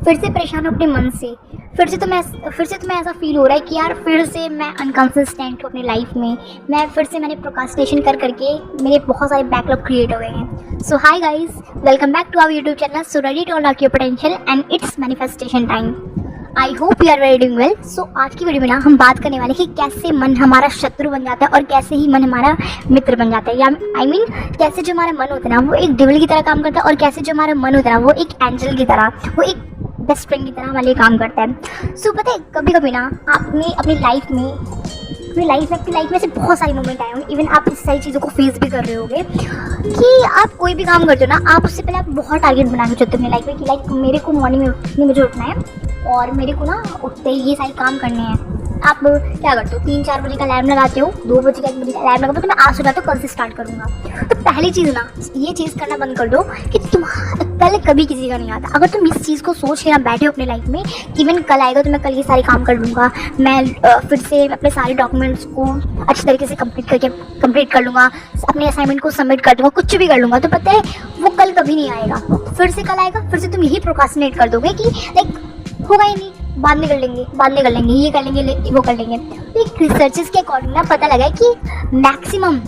फिर से परेशान हूँ अपने मन से, फिर से तुम्हें ऐसा फील हो रहा है कि यार फिर से मैं अनकंसिस्टेंट हूँ अपनी लाइफ में, फिर से मैंने प्रोक्रास्टिनेशन कर करके मेरे बहुत सारे बैकलॉग क्रिएट हो गए हैं। So hi guys, welcome back to our YouTube channel so ready to unlock your potential and it's manifestation time. I hope you are very doing well. So आज की वीडियो में ना हम बात करने वाले कि कैसे मन हमारा शत्रु बन जाता है और कैसे ही मन हमारा मित्र बन जाता है, या कैसे जो हमारा मन होता है ना वो एक डेविल की तरह काम करता है और कैसे जो हमारा मन होता है ना वो एक एंजल की तरह, वो एक बेस्ट फ्रेंड की तरह हमारे काम करता है। सो पता है कभी कभी ना आपने अपनी लाइफ में से बहुत सारे मोमेंट आए होंगे, इवन आप इस सारी चीज़ों को फेस भी कर रहे होंगे कि आप कोई भी काम करते हो ना, आप उससे पहले आप बहुत टारगेट बना के चलते हो अपनी लाइफ में कि लाइक मेरे को मॉर्निंग में उठने मुझे उठना है और मेरे को ना उठते ही ये सारे काम करने हैं। आप क्या करते हो, 3-4 बजे का अलार्म लगाते हो, 2 बजे का 1 बजे का अलार्म लगाते हो, तो मैं आज सुबह तो कल से स्टार्ट करूँगा। तो पहली चीज़ ना ये चीज़ करना बंद कर दो कि तुम पहले कभी किसी का नहीं आता। अगर तुम इस चीज़ को सोच के ना बैठे हो अपने लाइफ में कि इवन कल आएगा तो मैं कल ये सारे काम कर लूँगा, मैं फिर से अपने सारे डॉक्यूमेंट्स को अच्छी तरीके से कंप्लीट कर लूँगा, अपने असाइनमेंट को सबमिट कर दूँगा, कुछ भी कर लूँगा, तो पता है वो कल कभी नहीं आएगा। फिर से कल आएगा, फिर से तुम यही प्रोक्रास्टिनेट कर दोगे कि लाइक होगा ही नहीं, बाद में कर लेंगे, ये कर लेंगे, वो कर लेंगे। तो एक रिसर्चेस के अकॉर्डिंग ना पता लगा है कि मैक्सिमम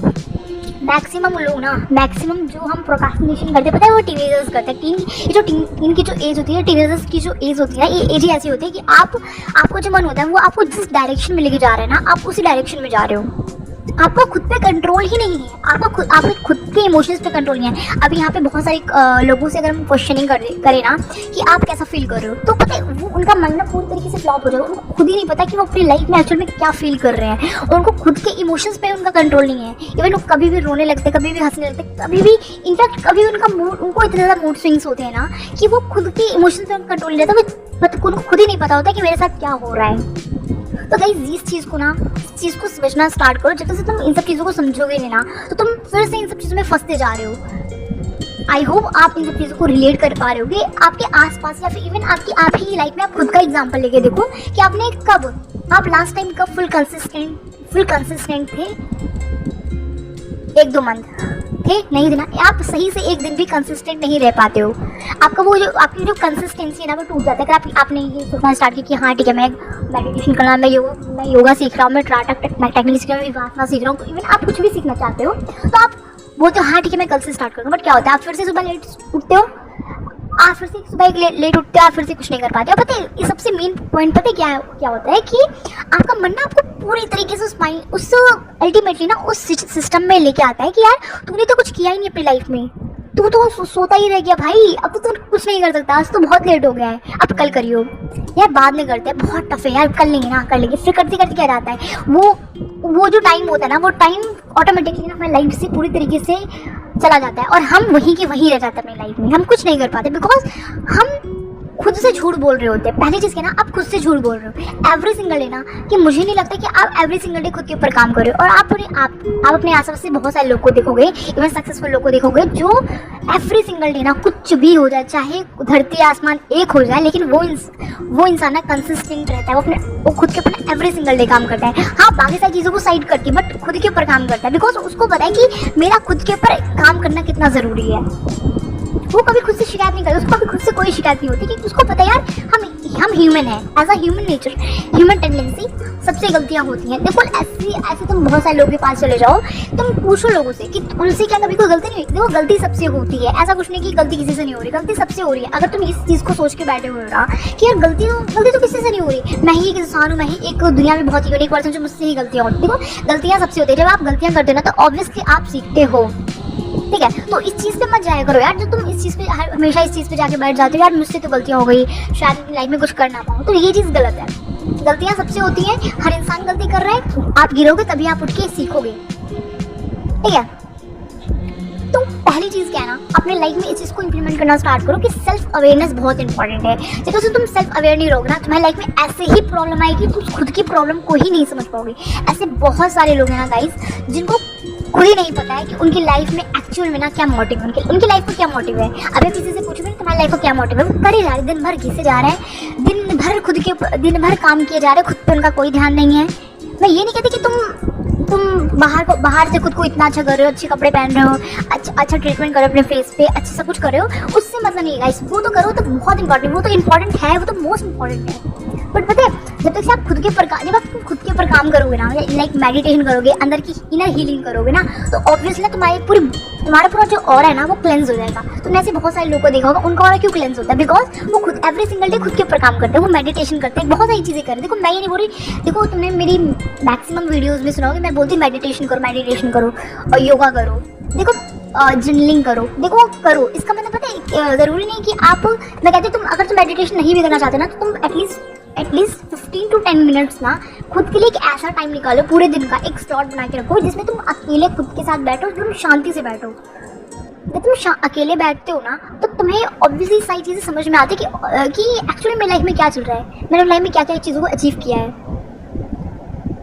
जो हम प्रोक्रास्टिनेशन करते हैं पता है वो टीनेजर्स करते हैं। टीन की जो एज होती है, टीनेजर्स की जो एज होती है, ये एज ही ऐसी होती है कि आपको जो मन होता है वो आपको जिस डायरेक्शन में लेके जा रहे हैं ना, आप उसी डायरेक्शन में जा रहे हो। आपको खुद पे कंट्रोल ही नहीं है, आपके खुद के इमोशंस पे कंट्रोल नहीं है। अभी यहाँ पे बहुत सारे लोगों से अगर हम क्वेश्चनिंग करें ना कि आप कैसा फील कर रहे हो, तो पता है वो उनका मन ना पूरी तरीके से फ्लॉप हो जाएगा। उनको खुद ही नहीं पता कि वो अपनी लाइफ में एक्चुअल में क्या फील कर रहे हैं, और उनको खुद के इमोशंस पे उनका कंट्रोल नहीं है। इवन लोग कभी भी रोने लगते, कभी भी हंसने लगते, कभी भी इनफैक्ट कभी उनको इतने ज़्यादा मूड स्विंग्स होते हैं ना कि वो खुद के इमोशंस पे कंट्रोल नहीं रहता, उनको खुद ही नहीं पता होता कि मेरे साथ क्या हो रहा है। तो गाइस इस चीज़ को समझना स्टार्ट करो। जब तक से तुम इन सब चीज़ों को समझोगे नहीं ना, तो तुम फिर से इन सब चीज़ों में फंसते जा रहे हो। आई होप आप इन सब चीज़ों को रिलेट कर पा रहे होगे आपके आसपास, या फिर इवन आप ही लाइफ में। आप खुद का एग्जांपल लेके देखो कि आप लास्ट टाइम कब फुल कंसिस्टेंट थे। 1-2 मंथ थे, नहीं थे ना, आप सही से एक दिन भी कंसिस्टेंट नहीं रह पाते हो। आपकी जो कंसिस्टेंसी है ना वो टूट जाता है। अगर आपने ये सोचना स्टार्ट किया कि हाँ ठीक है, मैं मेडिटेशन करना, मैं योगा सीख रहा हूँ, मैं टेक्निक सीख रहा हूँ, विपासना सीख रहा हूँ, इवन आप कुछ भी सीखना चाहते हो तो आप बोलते हो हाँ ठीक है मैं कल से स्टार्ट करूँगा। बट क्या होता है, आप फिर से सुबह लेट उठते हो, आप फिर से सुबह लेट उठते हो, आप फिर से कुछ नहीं कर पाते हो। पता है ये सबसे मेन पॉइंट पता है क्या होता है कि आपका मन ना आपको पूरी तरीके से उस अल्टीमेटली ना उस सिस्टम में लेके आता है कि यार तूने तो कुछ किया ही नहीं अपनी लाइफ में, तू तो सोता ही रह गया भाई, अब तो तू कुछ नहीं कर सकता, आज तो बहुत लेट हो गया है, अब कल करियो यार, बाद में करते हैं, बहुत टफ है यार, कर लेंगे। फिर करते करते क्या जाता है वो जो टाइम होता है ना, वो टाइम ऑटोमेटिकली ना हमारी लाइफ से पूरी तरीके से चला जाता है और हम वहीं के वहीं रह जाते हैं अपनी लाइफ में। हम कुछ नहीं कर पाते बिकॉज हम खुद से झूठ बोल रहे होते हैं। पहली चीज़ क्या ना, आप खुद से झूठ बोल रहे हो एवरी सिंगल डे ना, कि मुझे नहीं लगता कि आप एवरी सिंगल डे खुद के ऊपर काम कर रहे हो। और आप अपने आसपास से बहुत सारे लोग को देखोगे, इवन सक्सेसफुल लोग को देखोगे जो एवरी सिंगल डे ना कुछ भी हो जाए, चाहे धरती आसमान एक हो जाए, लेकिन वो इंसान ना कंसिस्टेंट रहता है। वो खुद के ऊपर एवरी सिंगल डे काम करता है। हाँ बाकी सारी चीज़ों को साइड करती है बट खुद के ऊपर काम करता है, बिकॉज उसको पता है कि मेरा खुद के ऊपर काम करना कितना ज़रूरी है। वो कभी खुद से शिकायत नहीं करता, उसको कभी खुद से कोई शिकायत नहीं होती, क्योंकि उसको पता है यार हम ह्यूमन है, as a human nature, human tendency, सबसे गलतियां होती हैं। देखो ऐसे तुम बहुत सारे लोगों के पास चले जाओ, तुम पूछो लोगों से कि उनसे क्या कभी कोई गलती नहीं हुई। देखो गलती सबसे होती है, ऐसा कुछ नहीं कि गलती किसी से नहीं हो रही, गलती सबसे हो रही है। अगर तुम इस चीज़ को सोच के बैठे हुए ना कि यार गलती तो किसी से नहीं हो रही, मैं ही एक इंसान हूँ, मैं ही एक दुनिया में बहुत यूनिक पर्सन जो मुझसे ही गलतियाँ होती। देखो गलतियाँ सबसे होती है, जब आप गलतियाँ करते हो ना तो ऑब्वियसली आप सीखते हो, ठीक है। तो इस चीज़ पे मत जाया करो यार, जो तुम इस चीज़ पे हमेशा इस चीज़ पे जाके बैठ जाते हो यार मुझसे तो गलतियाँ हो गई, शायद लाइफ में कुछ कर ना पाऊँ, तो ये चीज़ गलत है। गलतियाँ सबसे होती हैं, हर इंसान गलती कर रहा है, आप गिरोगे तभी आप उठ के सीखोगे, ठीक है। तो पहली चीज़ क्या है ना, अपने लाइफ में इस चीज़ को इंप्लीमेंट करना स्टार्ट करो कि सेल्फ अवेयरनेस बहुत इंपॉर्टेंट है। जब से तुम सेल्फ अवेयर नहीं रहोगे ना, तुम्हारी लाइफ में ऐसे ही प्रॉब्लम आएगी, तुम खुद की प्रॉब्लम को ही नहीं समझ पाओगे। ऐसे बहुत सारे लोग हैं ना गाइस जिनको खुद ही नहीं पता है कि उनकी लाइफ में एक्चुअल में ना क्या मोटिव है, उनकी लाइफ को क्या मोटिव है। अभी किसी से पूछोगे तुम्हारी लाइफ को क्या मोटिव है, वो करे जा रहे, दिन भर घिसे जा रहे हैं, दिन भर काम किए जा रहे हैं, खुद पे उनका कोई ध्यान नहीं है। मैं ये नहीं कहती कि तुम तुम बाहर से खुद को इतना अच्छा कर रहे हो, अच्छे कपड़े पहन रहे हो, अच्छा ट्रीटमेंट कर रहे हो अपने फेस पे, अच्छा सब कुछ कर रहे हो, उससे मतलब नहीं है गाइस। वो तो करो तो बहुत इंपॉर्टेंट, वो तो इंपॉर्टेंट है, वो तो मोस्ट इंपॉर्टेंट है। बट पता है जब तक से आप खुद के ऊपर जब आप खुद के ऊपर काम करोगे ना, लाइक मेडिटेशन करोगे, अंदर की इनर हीलिंग करोगे ना, तो ऑब्वियसली तुम्हारा पूरा जो ऑरा है ना वो क्लेंस हो जाएगा। तुमने ऐसे बहुत सारे लोगों को देखा होगा, उनका ऑरा क्यों क्लेंस होता है? बिकॉज वो खुद एवरी सिंगल डे खुद के ऊपर काम करते हैं, वो मेडिटेशन करते हैं, बहुत सारी चीज़ें करते हैं। देखो मैं ये नहीं बोल रही, देखो तुमने मेरी मैक्सिमम वीडियोज़ में सुना होगा मैं बोलती मेडिटेशन करो और योगा करो, देखो जर्नलिंग करो, देखो करो। इसका मतलब पता है ज़रूरी नहीं कि आप, मैं कहती हूँ तुम अगर तुम मेडिटेशन नहीं भी करना चाहते ना, तो तुम एटलीस्ट 15 to 10 मिनट्स ना खुद के लिए एक ऐसा टाइम निकालो पूरे दिन का, एक स्लॉट बना के रखो जिसमें तुम अकेले खुद के साथ बैठो, तुम शांति से बैठो। जब तुम अकेले बैठते हो ना तो तुम्हें ऑब्वियसली सारी चीज़ें समझ में आती है कि एक्चुअली मेरी लाइफ में क्या चल रहा है, मैंने लाइफ में क्या क्या चीज़ों को अचीव किया है।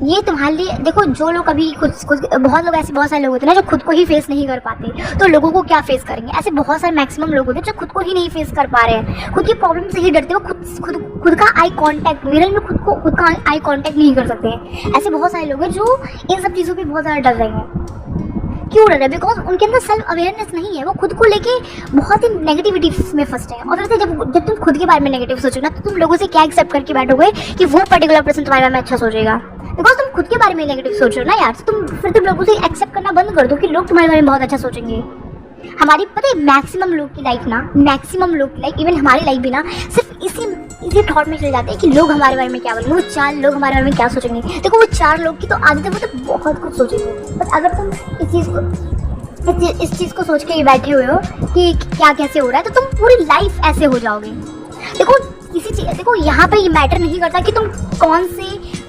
ये तुम्हारे लिए देखो, जो लोग अभी बहुत सारे लोग होते हैं ना जो खुद को ही फेस नहीं कर पाते, तो लोगों को क्या फेस करेंगे? ऐसे बहुत सारे मैक्सिमम लोग होते हैं जो खुद को ही नहीं फेस कर पा रहे हैं, खुद की प्रॉब्लम से ही डरते हो, खुद का आई कांटेक्ट, मिरर में खुद का आई कांटेक्ट नहीं कर सकते हैं। ऐसे बहुत सारे लोग हैं जो इन सब चीज़ों पर बहुत ज़्यादा डर रहे हैं। क्यों डर रहे हैं? बिकॉज उनके अंदर सेल्फ अवेयरनेस नहीं है, वो खुद को लेके बहुत ही नेगेटिविटी में फंसते हैं। और फिर जब तुम खुद के बारे में नेगेटिव सोचोगे ना, तो तुम लोगों से क्या एक्सेप्ट करके बैठोगे कि वो पर्टिकुलर पर्सन तुम्हारे बारे में अच्छा सोचेगा? बिकॉज तुम खुद के बारे में नेगेटिव सोच रहे हो ना यार, तो तुम लोगों से एक्सेप्ट करना बंद कर दो कि लोग तुम्हारे बारे में बहुत अच्छा सोचेंगे। हमारी पता है मैक्सिमम लोग की लाइफ, इवन हमारी लाइफ भी ना सिर्फ इसी थॉट में चले जाते हैं कि लोग हमारे बारे में क्या बोलेंगे, वो 4 लोग हमारे बारे में क्या सोचेंगे। देखो वो 4 लोग की तो आदत है, वो तो बहुत कुछ सोचेंगे। बट अगर तुम इस चीज़ को सोच के ही बैठे हुए हो कि क्या कैसे हो रहा है, तो तुम पूरी लाइफ ऐसे हो जाओगे। देखो यहाँ पे ये मैटर नहीं करता कि तुम कौन से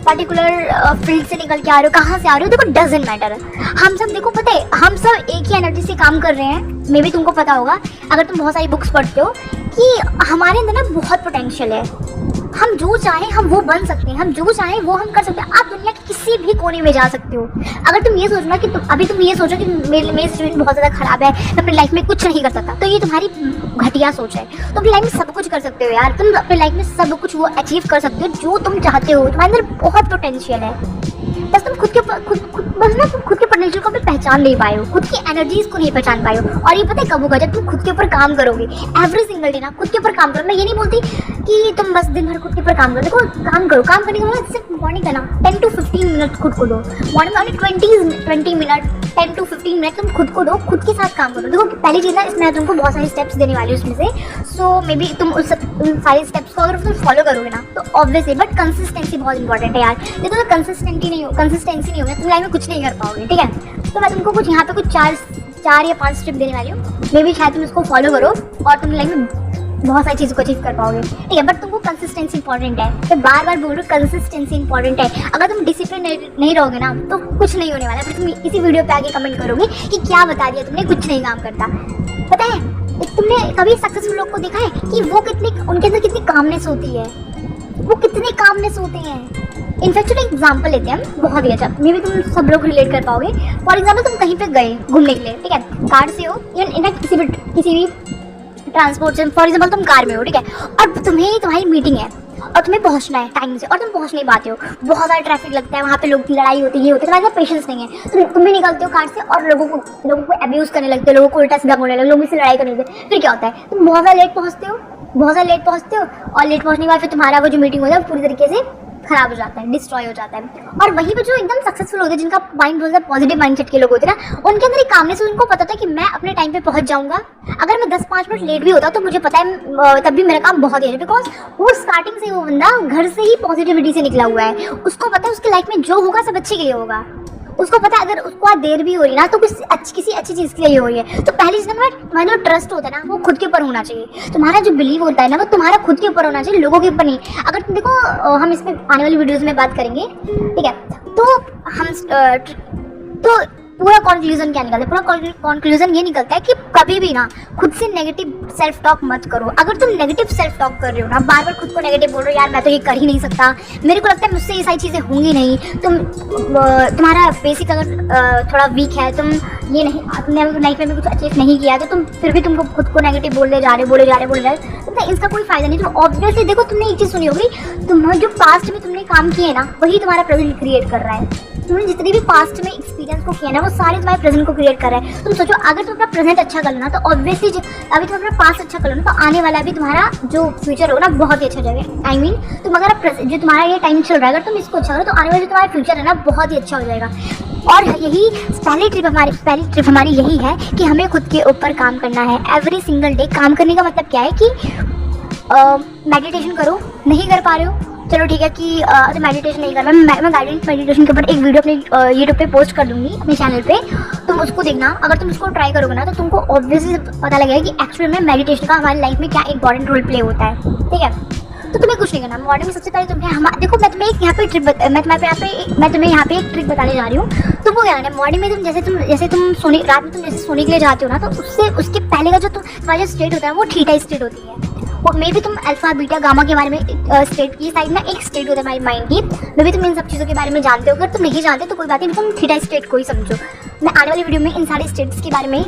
पर्टिकुलर फील्ड से निकल के आ रहे हो, कहाँ से आ रहे हो, देखो डजंट मैटर। हम सब देखो पता है हम सब एक ही एनर्जी से काम कर रहे हैं। मे भी तुमको पता होगा अगर तुम बहुत सारी बुक्स पढ़ते हो कि हमारे अंदर ना बहुत पोटेंशियल है, हम जो चाहें हम वो बन सकते हैं, हम जो चाहें वो हम कर सकते हैं। आप दुनिया के किसी भी कोने में जा सकते हो। अगर तुम ये सोचना कि तुम ये सोचो कि मेरी सिचुएशन बहुत ज़्यादा ख़राब है, मैं अपनी लाइफ में कुछ नहीं कर सकता, तो ये तुम्हारी घटिया सोच है। तुम अपनी लाइफ में सब कुछ कर सकते हो यार, तुम अपनी लाइफ में सब कुछ वो अचीव कर सकते हो जो तुम चाहते हो। तुम्हारे अंदर बहुत पोटेंशियल है, बस तुम खुद के पोटेंशियल को भी पहचान नहीं पाए हो, खुद की एनर्जीज को नहीं पहचान पाए हो। और ये पता है कब होगा? जब तुम खुद के ऊपर काम करोगे एवरी सिंगल डे ना, खुद के ऊपर काम करो। मैं ये नहीं बोलती कि तुम बस दिन भर खुद के ऊपर काम करो, देखो काम करो, काम करने के बाद सिर्फ मॉर्निंग का ना 10 to 15 मिनट खुद को दो, मॉर्निंग में 20 मिनट 10 to 15 मिनट तुम खुद को दो, खुद के साथ काम करो। देखो पहली चीज़ ना, इसमें तुमको बहुत सारे स्टेप्स देने वाली हूँ उसमें से, सो मे बी तुम उन सारे स्टेप्स को अगर तुम फॉलो करोगे ना तो ऑब्वियसली, बट कंसिस्टेंसी बहुत इंपॉर्टेंट है यार। देखो तो कंसिस्टेंसी नहीं होगा तुम लाइफ में कुछ नहीं कर पाओगे, ठीक है? तो मैं तुमको कुछ यहाँ पे कुछ 4 या 5 स्टेप देने वाली हूँ, मे बी शायद तुम इसको फॉलो करो और तुम लाइफ में बहुत सारी चीज़ों को अचीव कर पाओगे, ठीक है? बट तुमको कंसिस्टेंसी इंपॉर्टेंट है, तो बार बोल रही हूँ कंसिस्टेंसी इंपॉर्टेंट है। अगर तुम डिसिप्लिन नहीं रहोगे ना तो कुछ नहीं होने वाला। फिर तुम इसी वीडियो पे आके कमेंट करोगे कि क्या बता दिया तुमने, कुछ नहीं काम करता। पता है तुमने कभी सक्सेसफुल लोग को देखा है कि उनके अंदर कितनी कामनेस होती है, वो कितने कामनेस होते हैं। इनफैक्ट चलो एग्जाम्पल लेते हैं हम, बहुत ही अच्छा, मे भी तुम सब लोग रिलेट कर पाओगे। फॉर एग्जाम्पल तुम कहीं पे गए घूमने के लिए, ठीक है? कार से हो या इनफैक्ट किसी भी ट्रांसपोर्ट से, फॉर एग्जाम्पल तुम कार में हो, ठीक है? और तुम्हारी मीटिंग है और तुम्हें पहुंचना है टाइम से और तुम पहुंच नहीं पाते हो, बहुत सारा ट्रैफिक लगता है, वहाँ पे लोग की लड़ाई होती है, ये होती है, तुम्हारे पास पेशेंस नहीं है, तुम भी निकलते हो कार से और लोगों को अब्यूज करने लगते हो, लोगों को उल्टा सीधा बोलने लगते हो, लोगों से लड़ाई करने लगते हो। फिर क्या होता है? तुम बहुत ज़्यादा लेट पहुँचते हो और लेट पहुँचने के बाद फिर तुम्हारा वो जो मीटिंग होता है पूरी तरीके से खराब हो जाता है, डिस्ट्रॉय हो जाता है। और वहीं पे जो एकदम सक्सेसफुल होते हैं, जिनका माइंड बहुत ज़्यादा पॉजिटिव माइंडसेट के लोग होते हैं ना, उनके अंदर एक कामनेस है, उनको पता था कि मैं अपने टाइम पे पहुंच जाऊंगा। अगर मैं 10-5 मिनट लेट भी होता तो मुझे पता है तब भी मेरा काम बहुत ही है, बिकॉज वो स्टार्टिंग से वो बंदा घर से ही पॉजिटिविटी से निकला हुआ है। उसको पता है उसकी लाइफ में जो होगा सब अच्छे के लिए होगा। उसको पता है अगर उसको आज देर भी हो रही ना तो किसी अच्छी चीज़ के लिए हो रही है। तो पहली चीज़ ना, तुम्हारा जो ट्रस्ट होता है ना वो खुद के ऊपर होना चाहिए। तुम्हारा जो बिलीव होता है ना वो तुम्हारा खुद के ऊपर होना चाहिए, लोगों के ऊपर नहीं। अगर तुम देखो, हम इसमें आने वाली वीडियोज़ में बात करेंगे, ठीक है? तो पूरा कंक्लूजन क्या निकलता है? पूरा कंक्लूजन ये निकलता है कि कभी भी ना खुद से नेगेटिव सेल्फ टॉक मत करो। अगर तुम नेगेटिव सेल्फ टॉक कर रहे हो ना, बार बार खुद को नेगेटिव बोल रहे हो, यार मैं तो ये कर ही नहीं सकता, मेरे को लगता है मुझसे ये सारी चीज़ें होंगी नहीं, तुम्हारा बेसिक अगर थोड़ा वीक है, तुमने लाइफ में कुछ अचीव नहीं किया, तो तुम फिर भी तुमको खुद को नेगेटिव बोले जा रहे, तो इसका कोई फायदा नहीं। तो ऑब्वियसली देखो, तुमने एक चीज़ सुनी होगी, तुम जो पास्ट में तुमने काम किए ना वही तुम्हारा प्रेजेंट क्रिएट कर रहा है। तुमने जितनी भी पास्ट में एक्सपीरियंस को किया ना वो सारे तुम्हारे प्रेजेंट को क्रिएट कर रहा है। तुम सोचो अगर तुम अपना प्रेजेंट अच्छा कर लो ना तो ऑब्वियसली अभी तुम अपना पास्ट अच्छा कर लो ना तो आने वाला भी तुम्हारा जो फ्यूचर होगा ना बहुत ही अच्छा जाएगा। आई मीन तुम अगर जो तुम्हारा ये टाइम चल रहा है अगर तुम इसको अच्छा करो तो आने वाला जो तुम्हारा फ्यूचर है ना बहुत ही अच्छा हो जाएगा। और यही पहली ट्रिप हमारी यही है कि हमें खुद के ऊपर काम करना है एवरी सिंगल डे। काम करने का मतलब क्या है कि मेडिटेशन करो, नहीं कर पा रहे हो चलो ठीक है कि अगर मेडिटेशन नहीं कर रहा मैं गाइडेंस मेडिटेशन के ऊपर एक वीडियो अपने यूट्यूब पे पोस्ट कर दूंगी अपने चैनल पे, तुम उसको देखना। अगर तुम उसको ट्राई करोगे ना तो तुमको ऑब्वियसली पता लगेगा कि एक्चुअली में मेडिटेशन का हमारी लाइफ में क्या इंपॉर्टेंट रोल प्ले होता है। ठीक है, तो तुम्हें कुछ नहीं करना। मॉर्निंग में सबसे पहले तुम्हें देखो मैं तुम्हें यहाँ पे एक ट्रिक बताने जा रही हूँ। तुमको क्या करना है, मॉर्निंग में तुम जैसे तुम सोने रात में तुम जैसे सोने के लिए जाते हो ना तो उसके पहले का जो तुम्हारा जो स्टेट होता है वो थीटा स्टेट होती है। और मे भी तुम अल्फा बीटा गामा के बारे में स्टेट की साइड ना एक स्टेट होता है हमारी माइंड की, मे भी तुम इन सब चीज़ों के बारे में जानते हो। अगर तुम नहीं जानते तो कोई बात नहीं, तुम थीटा स्टेट को ही समझो। मैं आने वाली वीडियो में इन सारे स्टेट्स के बारे में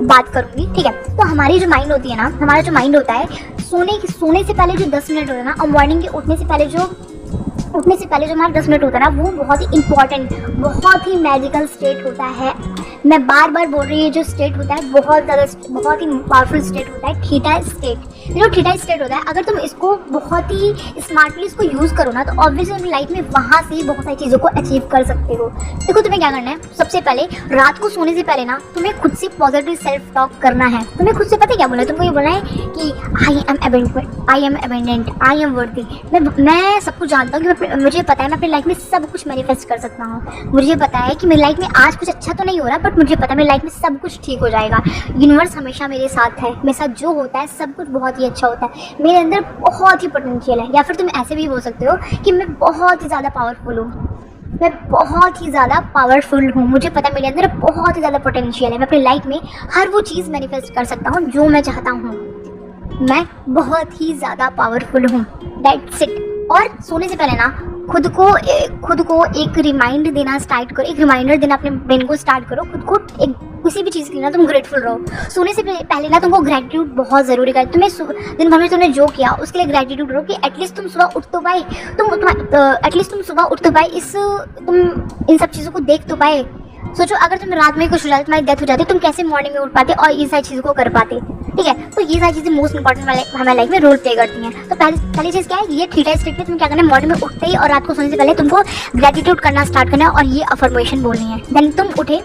बात करूंगी। ठीक है, तो हमारी जो माइंड होती है ना, हमारा जो माइंड होता है सोने से पहले जो 10 मिनट होता है ना और मॉर्निंग के उठने से पहले जो हमारा 10 मिनट होता है ना वो बहुत ही इंपॉर्टेंट बहुत ही मैजिकल स्टेट होता है। मैं बार बार बोल रही हूँ, जो स्टेट होता है बहुत ही पावरफुल स्टेट होता है थीटा स्टेट। जो थीटा स्टेट होता है अगर तुम इसको बहुत ही स्मार्टली इसको यूज़ करो ना तो ऑब्वियसली अपनी लाइफ में वहाँ से बहुत सारी चीज़ों को अचीव कर सकते हो। देखो तुम्हें क्या करना है, सबसे पहले रात को सोने से पहले ना तुम्हें खुद से पॉजिटिव सेल्फ टॉक करना है। तुम्हें खुद से पता है क्या बोलना है, तुमको ये बोलना है कि I am abundant, I am worthy. मैं सब कुछ जानता हूँ कि मुझे पता है मैं अपनी लाइफ में सब कुछ मैनिफेस्ट कर सकता हूँ। मुझे पता है कि मेरी लाइफ में आज कुछ अच्छा तो नहीं हो रहा बट मुझे पता है मेरी लाइफ में सब कुछ ठीक हो जाएगा। यूनिवर्स हमेशा मेरे साथ है, मेरे साथ जो होता है सब कुछ बहुत ही अच्छा होता है। मेरे अंदर बहुत ही पोटेंशियल है। या फिर तुम ऐसे भी बोल सकते हो कि मैं बहुत ही ज़्यादा पावरफुल हूँ, मुझे पता है मेरे अंदर बहुत ही ज़्यादा पोटेंशियल है। मैं अपनी लाइफ में हर वो चीज़ मैनिफेस्ट कर सकता हूँ जो मैं चाहता हूँ। मैं बहुत ही ज़्यादा पावरफुल हूँ, दैट्स इट। और सोने से पहले ना खुद को एक रिमाइंडर देना स्टार्ट करो, एक रिमाइंडर देना अपने ब्रेन को स्टार्ट करो। खुद को एक किसी भी चीज़ के लिए ना तुम ग्रेटफुल रहो। सोने से पहले ना तुमको ग्रेटिट्यूड बहुत ज़रूरी है। तुम्हें दिन भर में तुमने जो किया उसके लिए ग्रेटिट्यूड रहो कि एटलीस्ट तुम सुबह उठ तो पाए, तुम इन सब चीज़ों को देख तो पाए। सोचो अगर तुम रात में कुछ हो जाती, तुम्हारी डेथ हो जाती, तुम कैसे मॉर्निंग में उठ पाते और ये सारी चीज़ों को कर पाते। ठीक है, तो ये सारी चीज़ें मोस्ट इंपॉर्टेंट हमारे लाइफ में रोल प्ले करती हैं। तो पहली चीज़ क्या है, ये थीटा स्टेट में तुम क्या करना है, मॉर्निंग में उठते ही और रात को सोने से पहले तुमको ग्रेटिट्यूड करना स्टार्ट करना है और ये अफर्मेशन बोलनी है। देन तुम उठे,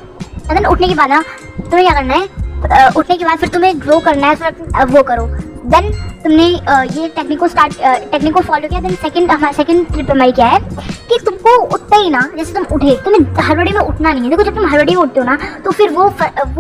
देन उठने के बाद ना तुम्हें क्या करना है, उठने के बाद फिर तुम्हें ग्रो करना है, फिर वो करो। देन तुमने ये टेक्निक को फॉलो किया। देन सेकंड ट्रिप हमारी क्या है कि तुमको उठते ही ना, जैसे तुम उठे, तुम्हें हड़बड़ी में उठना नहीं है। देखो जब तुम हड़बड़ी में उठते हो ना तो फिर वो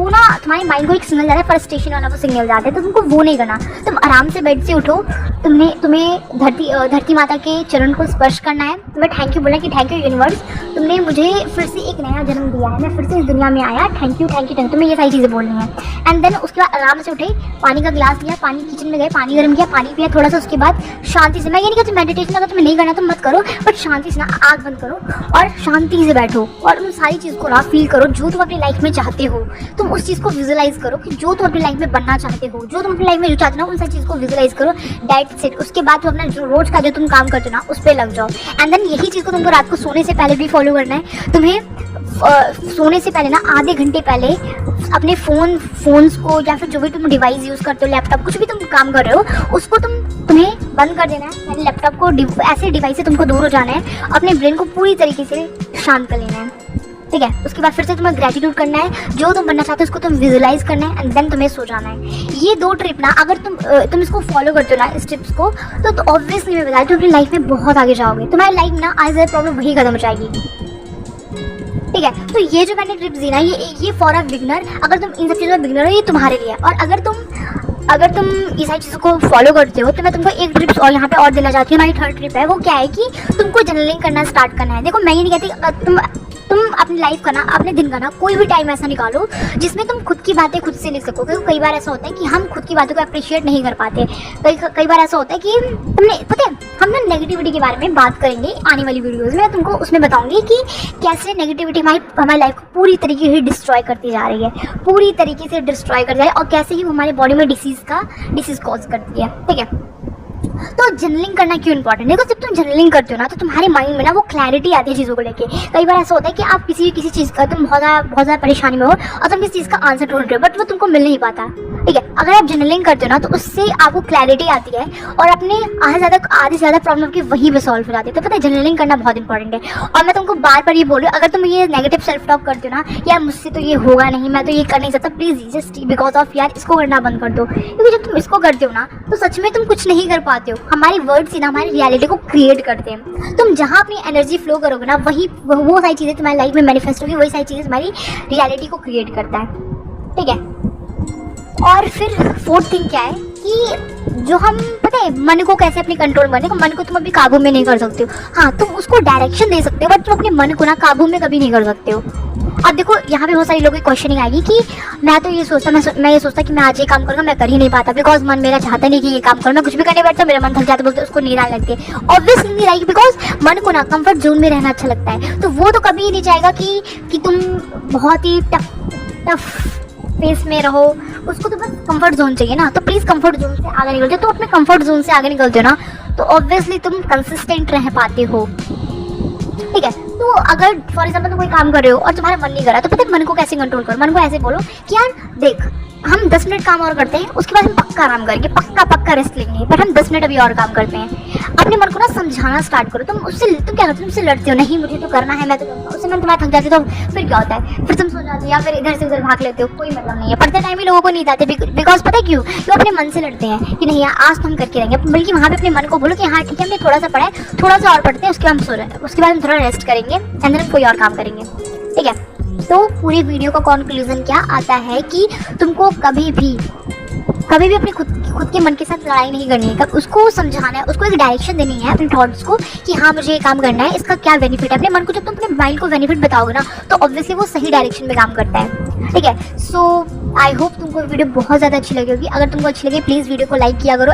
ना तुम्हारे माइंड को एक सिग्नल जाता है, फ्रस्ट्रेशन वाला वो सिग्नल जाता है, तो तुमको वो नहीं करना। तुम आराम से बेड से उठो, तुम्हें धरती माता के चरण को स्पर्श करना है। तुम्हें थैंक यू बोलना कि थैंक यू यूनिवर्स, तुमने मुझे फिर से एक नया जन्म दिया है, मैं फिर से इस दुनिया में आया, थैंक यू। तुम्हें ये सारी चीज़ें बोलनी है। एंड देन उसके बाद आराम से उठे, पानी का गिलास लिया, पानी किचन में गए, पानी गर्म किया, पानी पिया थोड़ा सा। उसके बाद शांति से, मैं ये नहीं कहती मेडिटेशन अगर तुम्हें नहीं करना तो मत करो, बट शांति से ना आँख बंद करो और शांति से बैठो और उन सारी चीज़ को ना फील करो जो तुम अपनी लाइफ में चाहते हो। तुम उस चीज़ को विजुलाइज करो कि जो तुम अपनी लाइफ में बनना चाहते हो, जो तुम अपनी लाइफ में जो चाहते हो उन सारी चीज़ को विजुलाइज करो, दैट्स इट। उसके बाद तुम अपना जो रोज का जो तुम काम करते हो ना उस पर लग जाओ। एंड देन यही चीज़ को तुमको रात को सोने से पहले भी फॉलो करना है। तुम्हें सोने से पहले ना आधे घंटे पहले अपने फोन्स को या फिर जो भी तुम डिवाइस यूज़ करते हो, लैपटॉप, कुछ भी तुम काम कर रहे हो उसको तुम्हें बंद कर देना है। यानी लैपटॉप को ऐसे डिवाइस से तुमको दूर हो जाना है, अपने ब्रेन को पूरी तरीके से शांत कर लेना है। ठीक है, उसके बाद फिर से तुम्हें ग्रेटिट्यूड करना है, जो तुम बनना चाहते हो उसको तुम विजुलाइज करना है एंड देन तुम्हें सो जाना है। ये 2 ट्रिप ना अगर तुम इसको फॉलो करते हो ना इस टिप्स को तो ऑब्वियसली मैं बता, तुम अपनी लाइफ में बहुत आगे जाओगे। तुम्हारी लाइफ ना आज प्रॉब्लम वही खत्म हो जाएगी। ठीक है, तो ये जो मैंने ट्रिप्स दी ना ये फॉर अ बिगनर, अगर तुम इन सब चीज़ों में बिगनर हो ये तुम्हारे लिए। और अगर तुम ये सारी चीज़ों को फॉलो करते हो तो मैं तुमको एक ट्रिप्स और यहाँ पे और देना चाहती हूँ। हमारी 3rd ट्रिप है, वो क्या है कि तुमको जर्नलिंग करना स्टार्ट करना है। देखो मैं ये नहीं कहती, तुम अपनी लाइफ का ना, अपने दिन का ना कोई भी टाइम ऐसा निकालो जिसमें तुम खुद की बातें खुद से लिख सको। क्योंकि कई बार ऐसा होता है कि हम खुद की बातों को अप्रिशिएट नहीं कर पाते। कई बार ऐसा होता है कि तुमने पता है, हम ना नेगेटिविटी के बारे में बात करेंगे आने वाली वीडियोज़ में। तुमको उसमें बताऊंगी कि कैसे नेगेटिविटी हमारी लाइफ को पूरी तरीके से डिस्ट्रॉय करती जा रही है, पूरी तरीके से डिस्ट्रॉय कर जा रही है और कैसे ही वो हमारे बॉडी में डिसीज़ कॉज करती है। ठीक है, तो जर्नलिंग करना क्यों इंपॉर्टेंट है? देखो जब तुम जर्नलिंग करते हो ना तो तुम्हारे माइंड में ना वो क्लैरिटी आती है चीज़ों को लेके। कई बार ऐसा होता है कि आप किसी चीज़ का तुम बहुत ज़्यादा परेशानी में हो और तुम किसी चीज़ का आंसर ढूंढ रहे हो बट वो तुमको मिल नहीं पाता, ठीक है। अगर आप जर्नलिंग करते हो ना तो उससे आपको क्लैरिटी आती है और अपने आधे से ज़्यादा प्रॉब्लम की वहीं पे सॉल्व हो जाती है। तो पता है जर्नलिंग करना बहुत इंपॉर्टेंट है। और मैं तुमको बार बार ये बोल रही हूँ, अगर तुम ये नेगेटिव सेल्फ टॉक करते हो ना, यार मुझसे तो ये होगा नहीं, मैं तो ये कर नहीं सकता, प्लीज़ जस्ट बिकॉज ऑफ यार इसको करना बंद कर दो। क्योंकि जब तुम इसको करते हो ना तो सच में तुम कुछ नहीं कर पाते हो। हमारे वर्ड्स ही ना हमारी रियलिटी को क्रिएट करते हैं। तुम जहाँ अपनी एनर्जी फ्लो करोगे ना वही वो सारी चीज़ें तुम्हारी लाइफ में मैनिफेस्ट होगी, वही सारी चीज़ें तुम्हारी रियलिटी को क्रिएट करता है, ठीक है। और फिर फोर्थ थिंग क्या है कि जो हम पता है मन को कैसे अपनी कंट्रोल में, देखो मन को तुम अभी काबू में नहीं कर सकते हो, हाँ तुम उसको डायरेक्शन दे सकते हो बट तुम अपने मन को ना काबू में कभी नहीं कर सकते हो। अब देखो यहाँ पे बहुत सारे लोगों की क्वेश्चनिंग आएगी कि मैं तो ये सोचता मैं ये सोचता कि मैं आज ये काम करूँगा, मैं कर ही नहीं पाता बिकॉज मन मेरा चाहता नहीं कि ये काम करूँ, मैं कुछ भी करने बैठता मेरा मन थक जाता, बोलते उसको नींद आने लगती है। ऑब्वियसली नहीं आएगी बिकॉज मन को ना कंफर्ट जोन में रहना अच्छा लगता है, तो वो तो कभी नहीं चाहेगा कि तुम बहुत ही टफ फेस में रहो, उसको तो बस कंफर्ट जोन चाहिए ना। तो प्लीज़ कंफर्ट जोन से आगे निकलते हो, तो अपने कंफर्ट जोन से आगे निकलते हो ना तो ऑब्वियसली तुम कंसिस्टेंट रह पाते हो, ठीक है। तो अगर फॉर एग्जाम्पल तुम कोई काम कर रहे हो और तुम्हारा मन नहीं कर रहा तो पता है मन को कैसे कंट्रोल करो? मन को ऐसे बोलो कि यार देख हम 10 मिनट काम और करते हैं, उसके बाद हम पक्का आराम करेंगे, पक्का रेस्ट लेंगे, पर हम 10 मिनट अभी और काम करते हैं। अपने मन को ना समझाना स्टार्ट करो। तुम क्या करते हो? तुमसे लड़ते हो, नहीं मुझे तो करना है, मैं तो करूँगा, उससे मन तुम्हारा थक जाती है तो फिर क्या होता है? फिर तुम सो जाते हो या फिर इधर से उधर भाग लेते हो, कोई मतलब नहीं है। पढ़ते टाइम ही लोगों को नींद आती है बिकॉज पता है क्यों? वो अपने मन से लड़ते हैं कि नहीं यार आज तो हम करके रहेंगे, बल्कि वहाँ पे अपने मन को बोलो कि हाँ ठीक है हमने थोड़ा सा पढ़ा है, थोड़ा सा और पढ़ते हैं, उसके बाद हम सो रहे हैं, उसके बाद हम थोड़ा रेस्ट करेंगे एंड देन हम कोई और काम करेंगे, ठीक है। तो पूरी वीडियो का कंक्लूजन क्या आता है कि तुमको कभी भी अपने खुद के मन के साथ लड़ाई नहीं करनी है, उसको समझाना है, उसको एक डायरेक्शन देनी है अपने थॉट्स को कि हाँ मुझे ये काम करना है, इसका क्या बेनिफिट है। अपने मन को जब तुम अपने माइंड को बेनिफिट बताओगे ना तो ऑब्वियसली वो सही डायरेक्शन में काम करता है, ठीक है। सो आई होप तुमको वीडियो बहुत ज़्यादा अच्छी लगी होगी। अगर तुमको अच्छी लगी प्लीज़ वीडियो को लाइक किया करो।